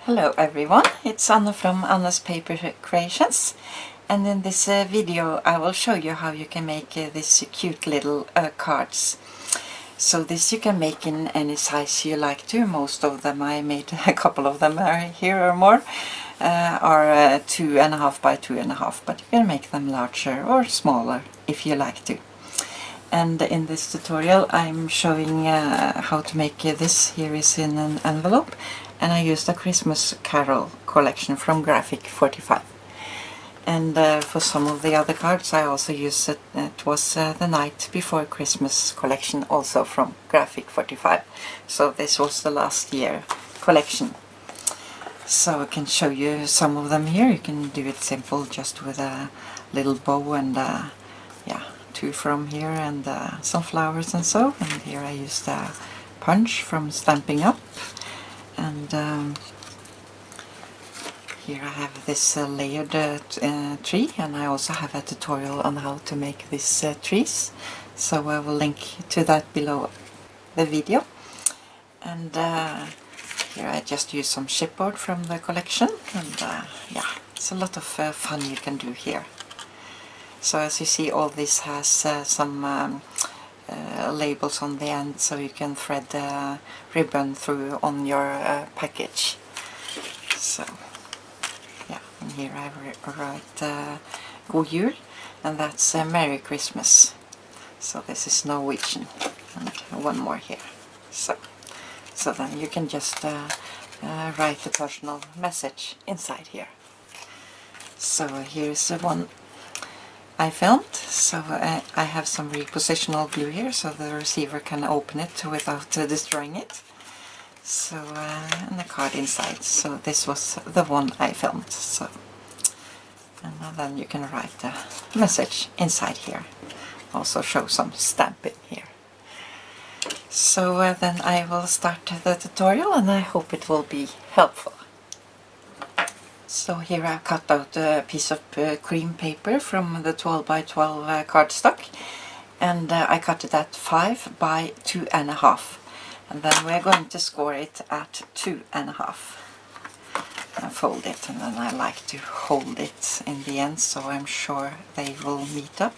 Hello everyone, it's Anna from Anna's Paper Creations, and in this video I will show you how you can make these cute little cards. So this you can make in any size you like to. Most of them, I made a couple of them here or more, are 2.5 by 2.5, but you can make them larger or smaller if you like to. And in this tutorial I'm showing how to make this. Here is in an envelope, and I used a Christmas Carol collection from Graphic 45. And for some of the other cards I also used Twas the Night Before Christmas collection, also from Graphic 45. So this was the last year collection. So I can show you some of them here. You can do it simple, just with a little bow and yeah, two from here and some flowers and so. And here I used a punch from Stamping Up. And here I have this layered tree, and I also have a tutorial on how to make these trees, so I will link to that below the video. And here I just use some chipboard from the collection, and yeah, it's a lot of fun you can do here. So as you see, all this has some labels on the end, so you can thread the ribbon through on your package. So yeah, and here I write God Jul, and that's Merry Christmas. So this is Norwegian, and one more here. So then you can just write a personal message inside here. So here's the one I filmed. So I have some repositional glue here, so the receiver can open it without destroying it. So and the card inside. So this was the one I filmed. So, and then you can write a message inside here. Also show some stamping here. So then I will start the tutorial, and I hope it will be helpful. So here I've cut out a piece of cream paper from the 12 by 12 cardstock, and I cut it at 5 by 2.5, and then we're going to score it at 2.5 and fold it, and then I like to hold it in the end so I'm sure they will meet up.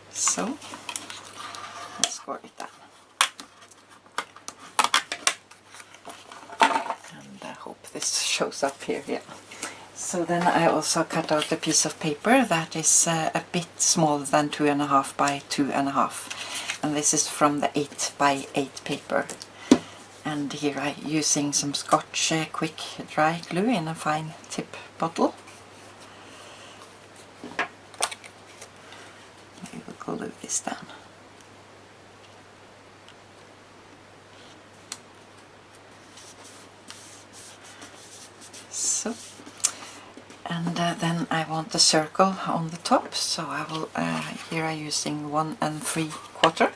So let's score it down. I hope this shows up here, yeah. So then I also cut out a piece of paper that is a bit smaller than 2.5 by 2.5, and this is from the 8 by 8 paper. And here I'm using some Scotch quick dry glue in a fine tip bottle. We will glue this down. So, and then I want a circle on the top, so I will, here I'm using 1 3/4,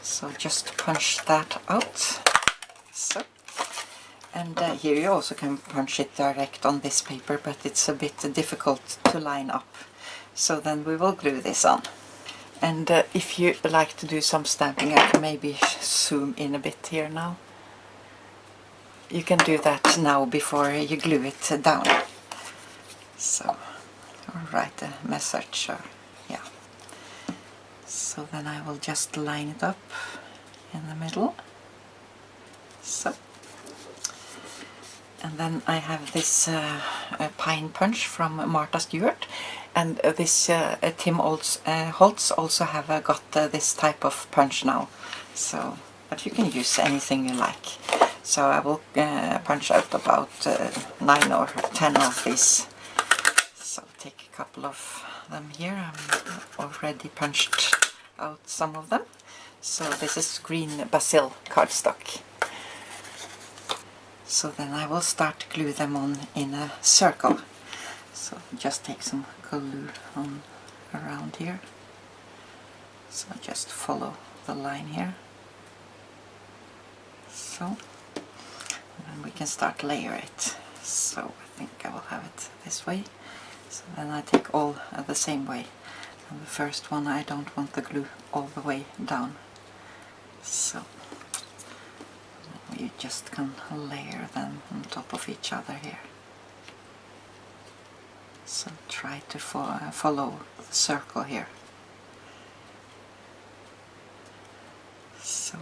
so just punch that out. So, and here you also can punch it direct on this paper, but it's a bit difficult to line up. So then we will glue this on. And if you like to do some stamping, I can maybe zoom in a bit here now. You can do that now before you glue it down. So, or write a message, or yeah. So then I will just line it up in the middle. So, and then I have this pine punch from Martha Stewart, and this Tim Holtz also have got this type of punch now. So, but you can use anything you like. So I will punch out about 9 or 10 of these. So take a couple of them here. I've already punched out some of them. So this is green basil cardstock. So then I will start to glue them on in a circle. So just take some glue on around here. So just follow the line here. So. And we can start layer it. So I think I will have it this way. So then I take all the same way. And the first one I don't want the glue all the way down. So you just can layer them on top of each other here. So try to follow the circle here. So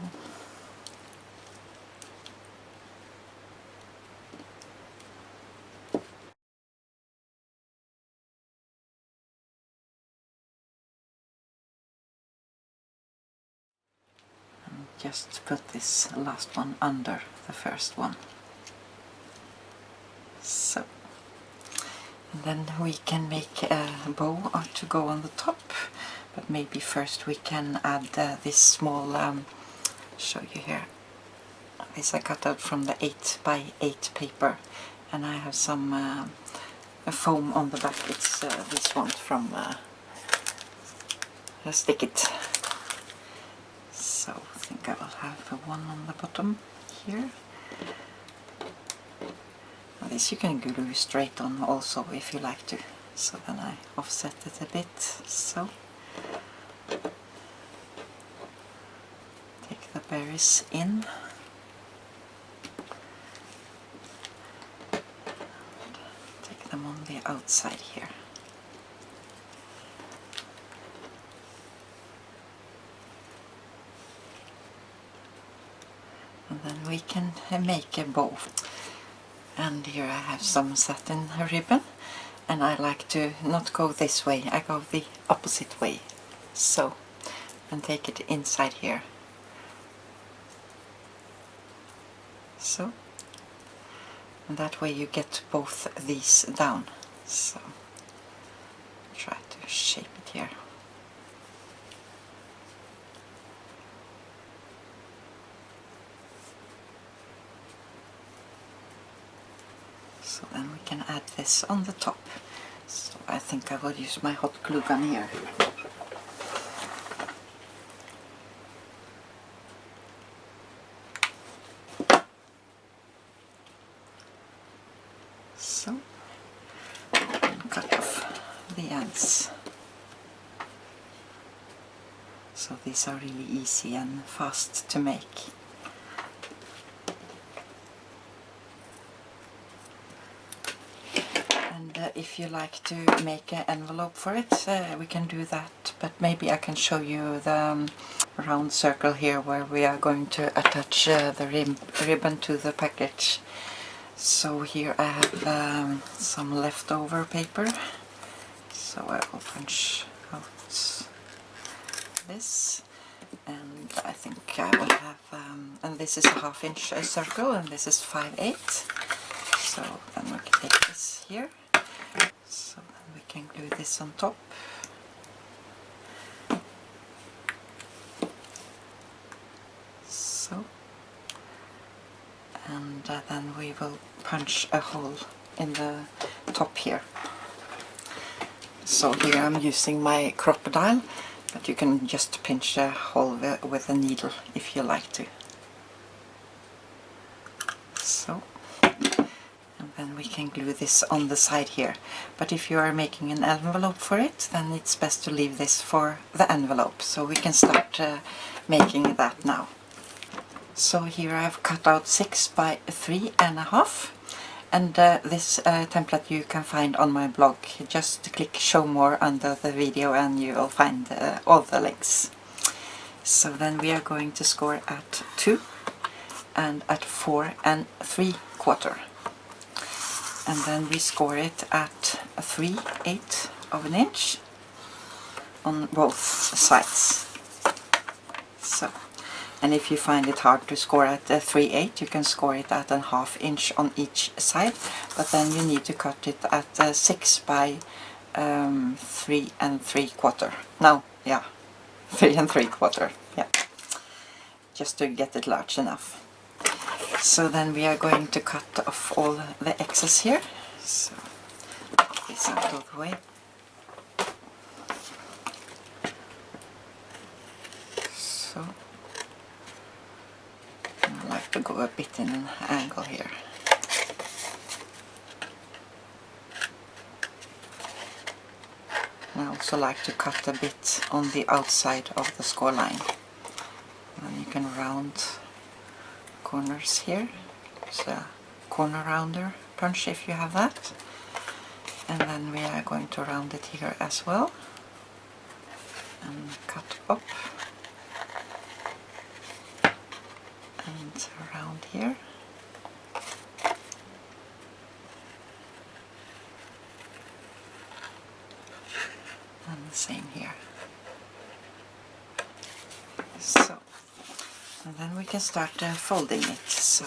just put this last one under the first one. So, and then we can make a bow to go on the top, but maybe first we can add this small, show you here, this I cut out from the 8x8 paper, and I have some foam on the back. It's this one from Stick It. So I think I will have one on the bottom here. This you can glue straight on also if you like to. So then I offset it a bit. So take the berries in. Take them on the outside here. And then we can make a bow. And here I have some satin ribbon, and I like to not go this way, I go the opposite way. So, and take it inside here. So, and that way you get both these down. So, try to shape it here. So then we can add this on the top. So I think I will use my hot glue gun here. So, cut off the ends. So these are really easy and fast to make. If you like to make an envelope for it, we can do that, but maybe I can show you the round circle here where we are going to attach the ribbon to the package. So here I have some leftover paper, so I will punch out this, and I think I will have, and this is a 1/2 inch circle, and this is 5/8, so then we can take this here. So then we can glue this on top. So, and then we will punch a hole in the top here. So here I'm using my crocodile, but you can just pinch a hole with a needle if you like to. So. Then we can glue this on the side here. But if you are making an envelope for it, then it's best to leave this for the envelope. So we can start making that now. So here I've cut out 6 by 3.5, and this template you can find on my blog. Just click show more under the video and you will find all the links. So then we are going to score at 2 and at 4 3/4. And then we score it at 3/8 of an inch on both sides. So, and if you find it hard to score at 3/8, you can score it at a 1/2 inch on each side, but then you need to cut it at 6 by 3 3/4. No, yeah, 3 3/4, yeah, just to get it large enough. So then we are going to cut off all the excess here. So get this out of the way. So I like to go a bit in an angle here. And I also like to cut a bit on the outside of the score line. And you can round corners here. It's a corner rounder punch if you have that. And then we are going to round it here as well. And cut up. And around here. And the same here. So, and then we can start folding it. So,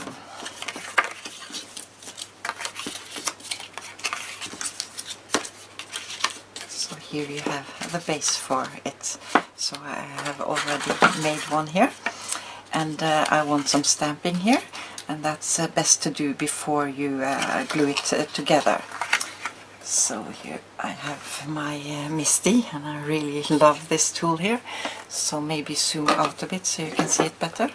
here you have the base for it. So I have already made one here, and I want some stamping here, and that's best to do before you glue it together. So here I have my Misty, and I really love this tool here, so maybe zoom out a bit so you can see it better.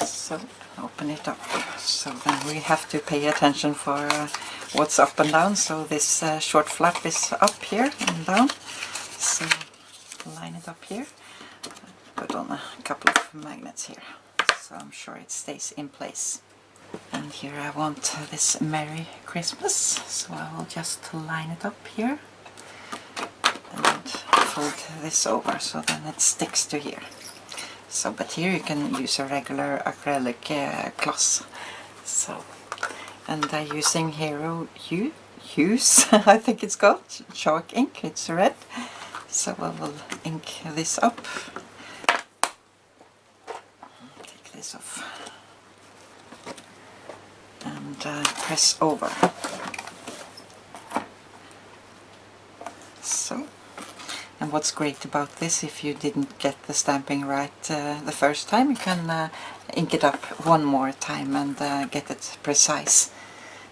So open it up. So then we have to pay attention for what's up and down. So this short flap is up here and down. So line it up here. Put on a couple of magnets here, so I'm sure it stays in place. And here I want this Merry Christmas, so I will just line it up here and fold this over so then it sticks to here. So, but here you can use a regular acrylic gloss. So, and I'm using Hero Hues, I think it's called, chalk ink, it's red. So I will ink this up. Take this off. And press over. So. And what's great about this, if you didn't get the stamping right the first time, you can ink it up one more time and get it precise.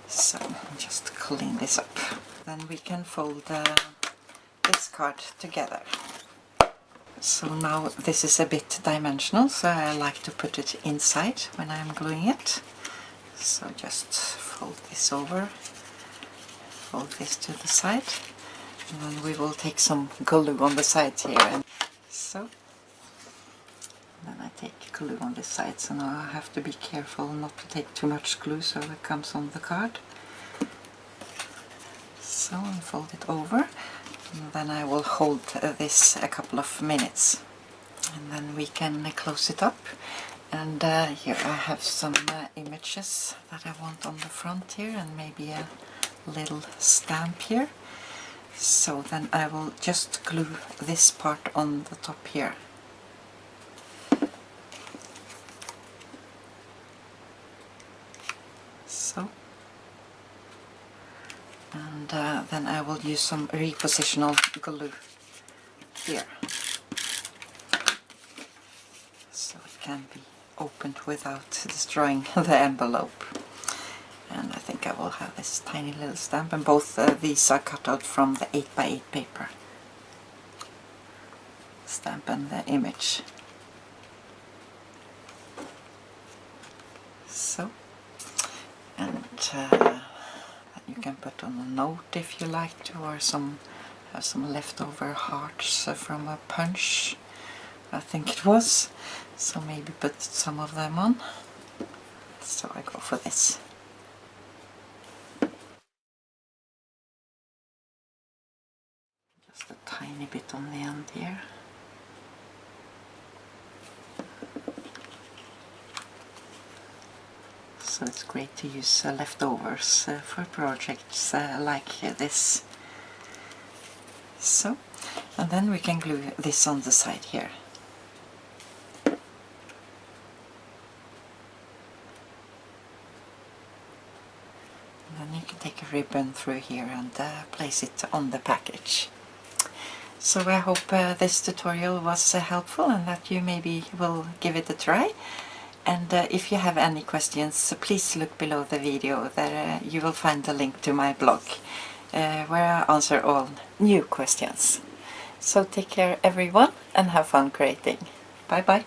So just clean this up. Then we can fold this card together. So now this is a bit dimensional, so I like to put it inside when I'm gluing it. So just fold this over, fold this to the side. And then we will take some glue on the sides here. And so, then I take glue on the sides, and now I have to be careful not to take too much glue so it comes on the card. So, and fold it over, and then I will hold this a couple of minutes. And then we can close it up. And here I have some images that I want on the front here, and maybe a little stamp here. So then I will just glue this part on the top here. So. And then I will use some repositional glue here. So it can be opened without destroying the envelope. And I think I will have this tiny little stamp, and both these are cut out from the 8x8 paper. Stamp and the image. So, and you can put on a note if you like to, or have some leftover hearts from a punch, I think it was. So maybe put some of them on. So I go for this. Just a tiny bit on the end here. So it's great to use leftovers for projects like this. So, and then we can glue this on the side here. And then you can take a ribbon through here and place it on the package. So I hope this tutorial was helpful, and that you maybe will give it a try. And if you have any questions, please look below the video. There you will find a link to my blog where I answer all new questions. So take care everyone, and have fun creating. Bye bye.